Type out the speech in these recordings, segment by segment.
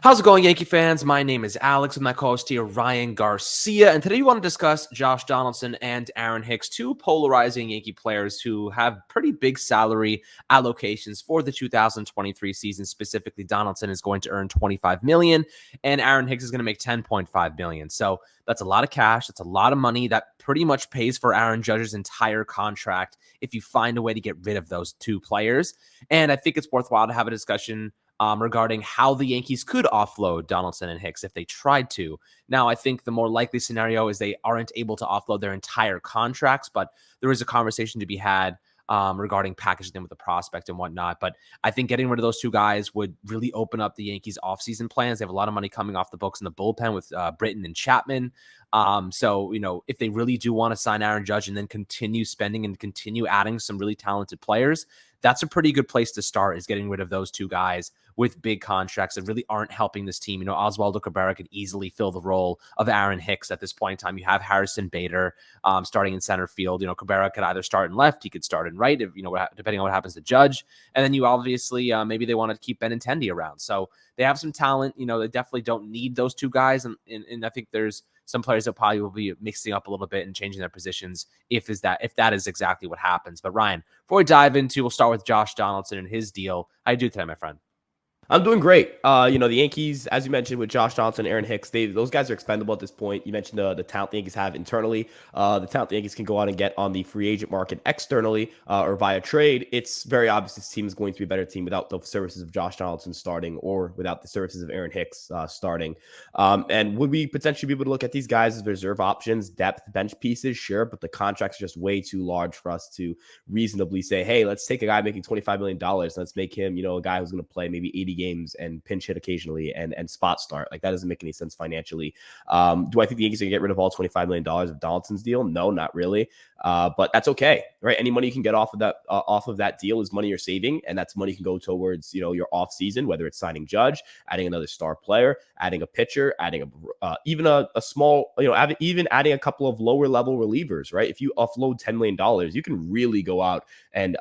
How's it going, Yankee fans? My name is Alex with my co-host here, Ryan Garcia, and today we want to discuss Josh Donaldson and Aaron Hicks, two polarizing Yankee players who have pretty big salary allocations for the 2023 season. Specifically, Donaldson is going to earn $25 million, and Aaron Hicks is going to make $10.5 million. So that's a lot of cash. That's a lot of money. That pretty much pays for Aaron Judge's entire contract if you find a way to get rid of those two players. And I think it's worthwhile to have a discussion regarding how the Yankees could offload Donaldson and Hicks if they tried to. Now, I think the more likely scenario is they aren't able to offload their entire contracts, but there is a conversation to be had regarding packaging them with a prospect and whatnot. But I think getting rid of those two guys would really open up the Yankees' offseason plans. They have a lot of money coming off the books in the bullpen with Britton and Chapman. So, if they really do want to sign Aaron Judge and then continue spending and continue adding some really talented players, that's a pretty good place to start, is getting rid of those two guys with big contracts that really aren't helping this team. Oswaldo Cabrera could easily fill the role of Aaron Hicks at this point in time. You have Harrison Bader starting in center field. Cabrera could either start in left, he could start in right, if depending on what happens to Judge. And then you obviously, maybe they want to keep Benintendi around. So they have some talent. They definitely don't need those two guys. And I think there's some players that probably will be mixing up a little bit and changing their positions if that is exactly what happens. But Ryan, before we dive into, we'll start with Josh Donaldson and his deal. How you do today, my friend? I'm doing great. The Yankees, as you mentioned, with Josh Donaldson, Aaron Hicks, those guys are expendable at this point. You mentioned the talent the Yankees have internally. The talent the Yankees can go out and get on the free agent market externally or via trade. It's very obvious this team is going to be a better team without the services of Josh Donaldson starting or without the services of Aaron Hicks starting. And would we potentially be able to look at these guys as reserve options, depth bench pieces? Sure, but the contracts are just way too large for us to reasonably say, hey, let's take a guy making $25 million. Let's make him, a guy who's going to play maybe 80 games and pinch hit occasionally and spot start. Like, that doesn't make any sense financially. Do I think the Yankees are going to get rid of all $25 million of Donaldson's deal? No, not really. But that's okay, right? Any money you can get off of that deal is money you're saving, and that's money you can go towards, your off season, whether it's signing Judge, adding another star player, adding a pitcher, adding even a small, even adding a couple of lower level relievers, right? If you offload $10 million, you can really go out and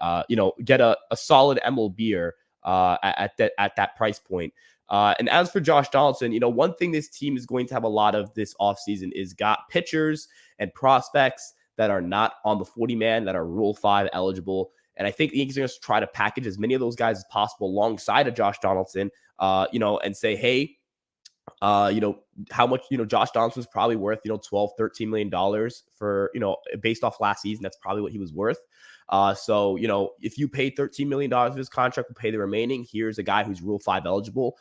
get a solid MLBer at that price point. And as for Josh Donaldson, one thing this team is going to have a lot of this offseason is got pitchers and prospects that are not on the 40-man, that are Rule 5 eligible. And I think the Yankees are going to try to package as many of those guys as possible alongside of Josh Donaldson, and say, hey, how much, Josh Donaldson was probably worth, $12, $13 million for, based off last season. That's probably what he was worth. So, if you pay $13 million of his contract, we'll pay the remaining. Here's a guy who's Rule 5 eligible.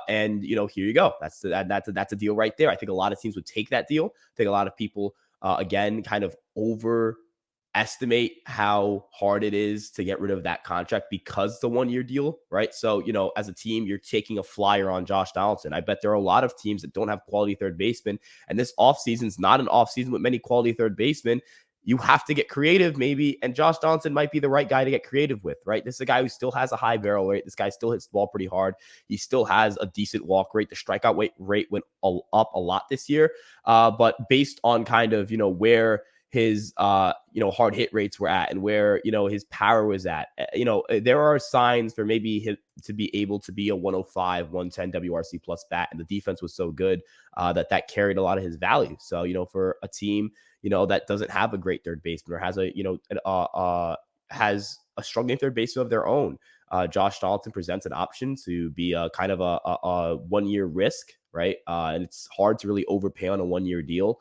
And here you go. That's a deal right there. I think a lot of teams would take that deal. I think a lot of people, again, kind of overestimate how hard it is to get rid of that contract because it's a 1-year deal, right? So, as a team, you're taking a flyer on Josh Donaldson. I bet there are a lot of teams that don't have quality third basemen, and this offseason is not an offseason with many quality third basemen. You have to get creative, maybe, and Josh Donaldson might be the right guy to get creative with, right? This is a guy who still has a high barrel rate. This guy still hits the ball pretty hard. He still has a decent walk rate. The strikeout rate went up a lot this year, but based on kind of, where his, hard hit rates were at and where, his power was at, there are signs for maybe him to be able to be a 105, 110 WRC plus bat. And the defense was so good that carried a lot of his value. So, for a team, that doesn't have a great third baseman or has has a struggling third baseman of their own, Josh Donaldson presents an option to be a kind of a 1-year risk, right? And it's hard to really overpay on a 1-year deal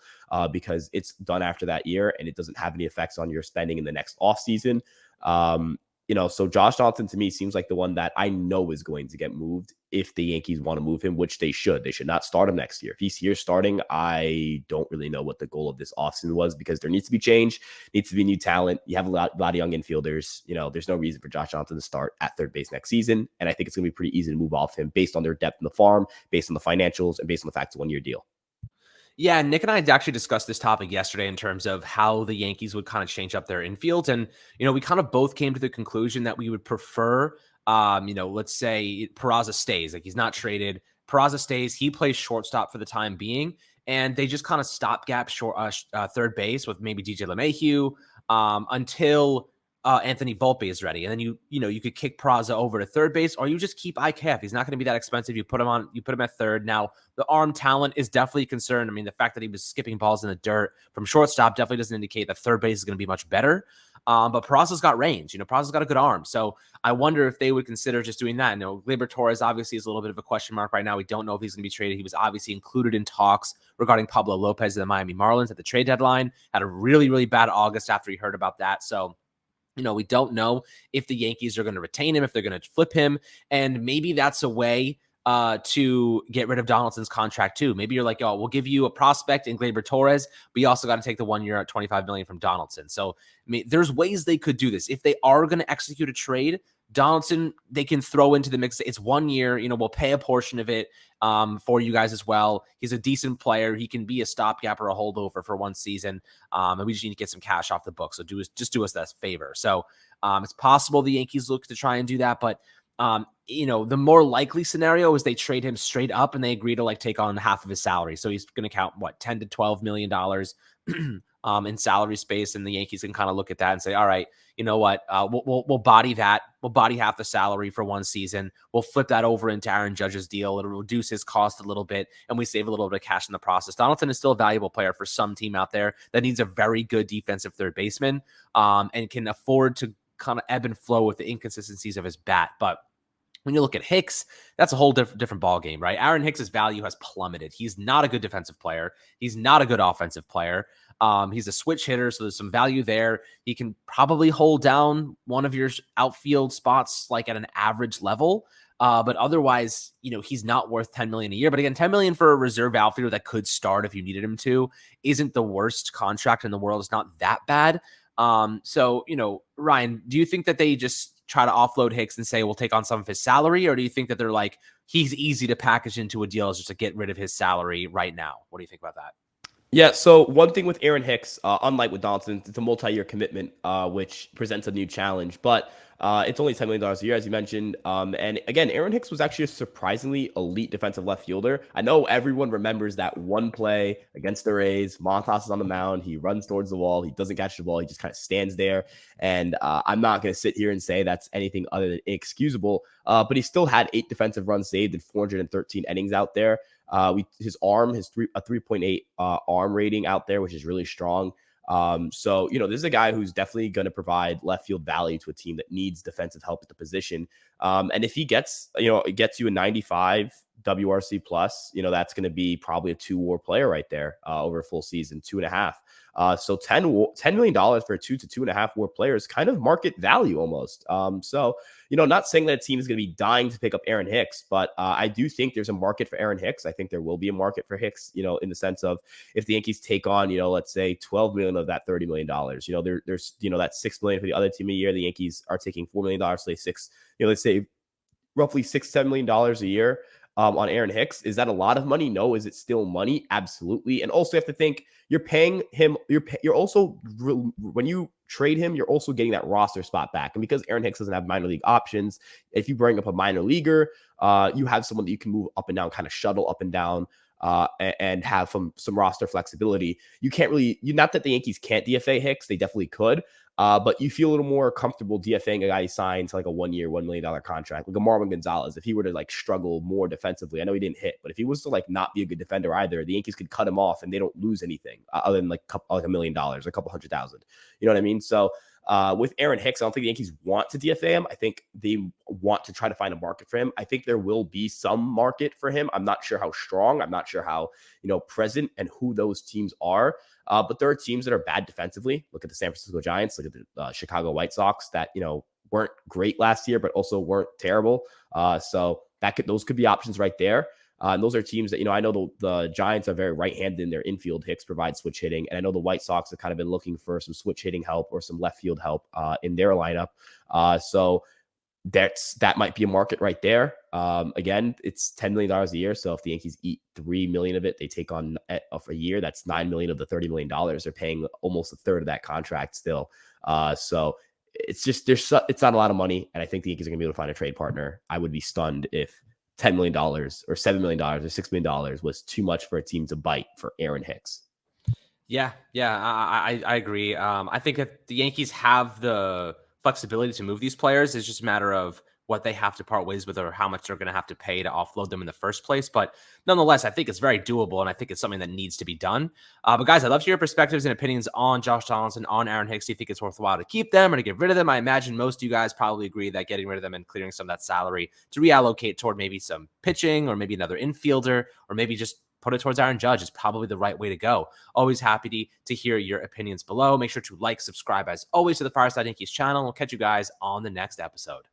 because it's done after that year and it doesn't have any effects on your spending in the next offseason. So Josh Donaldson to me seems like the one that I know is going to get moved if the Yankees want to move him, which they should. They should not start him next year. If he's here starting, I don't really know what the goal of this offseason was because there needs to be change, needs to be new talent. You have a lot of young infielders. There's no reason for Josh Donaldson to start at third base next season. And I think it's going to be pretty easy to move off him based on their depth in the farm, based on the financials, and based on the fact it's a 1-year deal. Yeah, Nick and I had actually discussed this topic yesterday in terms of how the Yankees would kind of change up their infield. And, we kind of both came to the conclusion that we would prefer, let's say Peraza stays. Like, he's not traded. Peraza stays. He plays shortstop for the time being. And they just kind of stopgap third base with maybe DJ LeMahieu until Anthony Volpe is ready, and then you could kick Peraza over to third base, or you just keep IKF. He's not going to be that expensive. You put him at third. Now the arm talent is definitely a concern. I mean, the fact that he was skipping balls in the dirt from shortstop definitely doesn't indicate that third base is going to be much better. But Peraza's got range. Peraza's got a good arm, so I wonder if they would consider just doing that. Gleyber Torres obviously is a little bit of a question mark right now. We don't know if he's going to be traded. He was obviously included in talks regarding Pablo Lopez of the Miami Marlins at the trade deadline. Had a really, really bad August after he heard about that. So we don't know if the Yankees are going to retain him, if they're going to flip him. And maybe that's a way to get rid of Donaldson's contract too. Maybe you're like, oh, we'll give you a prospect in Gleyber Torres, but you also got to take the 1 year at $25 million from Donaldson. So I mean, there's ways they could do this. If they are going to execute a trade, Donaldson, they can throw into the mix. It's 1 year, we'll pay a portion of it for you guys as well. He's a decent player. He can be a stopgap or a holdover for one season. And we just need to get some cash off the book. So just do us that favor. So it's possible the Yankees look to try and do that. But, the more likely scenario is they trade him straight up and they agree to take on half of his salary. So he's going to count $10 to $12 million in salary space. And the Yankees can kind of look at that and say, all right, you know what? We'll body that. We'll body half the salary for one season. We'll flip that over into Aaron Judge's deal. It'll reduce his cost a little bit, and we save a little bit of cash in the process. Donaldson is still a valuable player for some team out there that needs a very good defensive third baseman and can afford to kind of ebb and flow with the inconsistencies of his bat. But when you look at Hicks, that's a whole different ball game, right? Aaron Hicks's value has plummeted. He's not a good defensive player. He's not a good offensive player. He's a switch hitter, so there's some value there. He can probably hold down one of your outfield spots at an average level. But otherwise, he's not worth $10 million a year. But again, $10 million for a reserve outfielder that could start if you needed him to isn't the worst contract in the world. It's not that bad. So, Ryan, do you think that they just try to offload Hicks and say, we'll take on some of his salary? Or do you think that they're like, he's easy to package into a deal just to get rid of his salary right now? What do you think about that? Yeah, so one thing with Aaron Hicks, unlike with Donaldson, it's a multi-year commitment, which presents a new challenge. But it's only $10 million a year, as you mentioned. And again, Aaron Hicks was actually a surprisingly elite defensive left fielder. I know everyone remembers that one play against the Rays. Montas is on the mound. He runs towards the wall. He doesn't catch the ball. He just kind of stands there. And I'm not going to sit here and say that's anything other than inexcusable. But he still had 8 defensive runs saved in 413 innings out there. His arm, a 3.8 arm rating out there, which is really strong. So, this is a guy who's definitely going to provide left field value to a team that needs defensive help at the position. And if he gets you a 95 WRC plus, that's going to be probably a 2-WAR player right there over a full season, 2.5. So $10 million for a 2 to 2.5 WAR player is kind of market value almost. So, not saying that a team is going to be dying to pick up Aaron Hicks, but I do think there's a market for Aaron Hicks. I think there will be a market for Hicks, in the sense of if the Yankees take on, let's say 12 million of that $30 million, there's, that $6 million for the other team a year. The Yankees are taking $4 million, so let's say roughly $6-7 million a year on Aaron Hicks. Is that a lot of money? No. Is it still money? Absolutely. And also you have to think you're paying him. You're also, when you trade him, you're also getting that roster spot back. And because Aaron Hicks doesn't have minor league options, if you bring up a minor leaguer, you have someone that you can move up and down, kind of shuttle up and down, and have some roster flexibility. You can't really, not that the Yankees can't DFA Hicks, they definitely could. But you feel a little more comfortable DFAing a guy you signed to a 1 year, $1 million contract, like a Marvin Gonzalez. If he were to struggle more defensively, I know he didn't hit, but if he was to not be a good defender either, the Yankees could cut him off and they don't lose anything other than $1 million, a couple $100,000. You know what I mean? So with Aaron Hicks, I don't think the Yankees want to DFA him. I think they want to try to find a market for him. I think there will be some market for him. I'm not sure how strong. I'm not sure how, present and who those teams are. But there are teams that are bad defensively. Look at the San Francisco Giants. Look at the Chicago White Sox that, weren't great last year, but also weren't terrible. So those could be options right there. And those are teams that, I know the Giants are very right-handed in their infield. Hicks provides switch hitting. And I know the White Sox have kind of been looking for some switch hitting help or some left field help in their lineup. So that might be a market right there. Again, it's $10 million a year. So if the Yankees eat $3 million of it, they take on of a year. That's $9 million of the $30 million. They're paying almost a third of that contract still. So it's just, it's not a lot of money. And I think the Yankees are going to be able to find a trade partner. I would be stunned if $10 million or $7 million or $6 million was too much for a team to bite for Aaron Hicks. Yeah, I agree. I think if the Yankees have the flexibility to move these players. It's just a matter of what they have to part ways with or how much they're going to have to pay to offload them in the first place. But nonetheless, I think it's very doable, and I think it's something that needs to be done. But guys, I'd love to hear your perspectives and opinions on Josh Donaldson, on Aaron Hicks. Do you think it's worthwhile to keep them or to get rid of them? I imagine most of you guys probably agree that getting rid of them and clearing some of that salary to reallocate toward maybe some pitching or maybe another infielder or maybe just put it towards Aaron Judge is probably the right way to go. Always happy to hear your opinions below. Make sure to like, subscribe as always to the Fireside Yankees channel. We'll catch you guys on the next episode.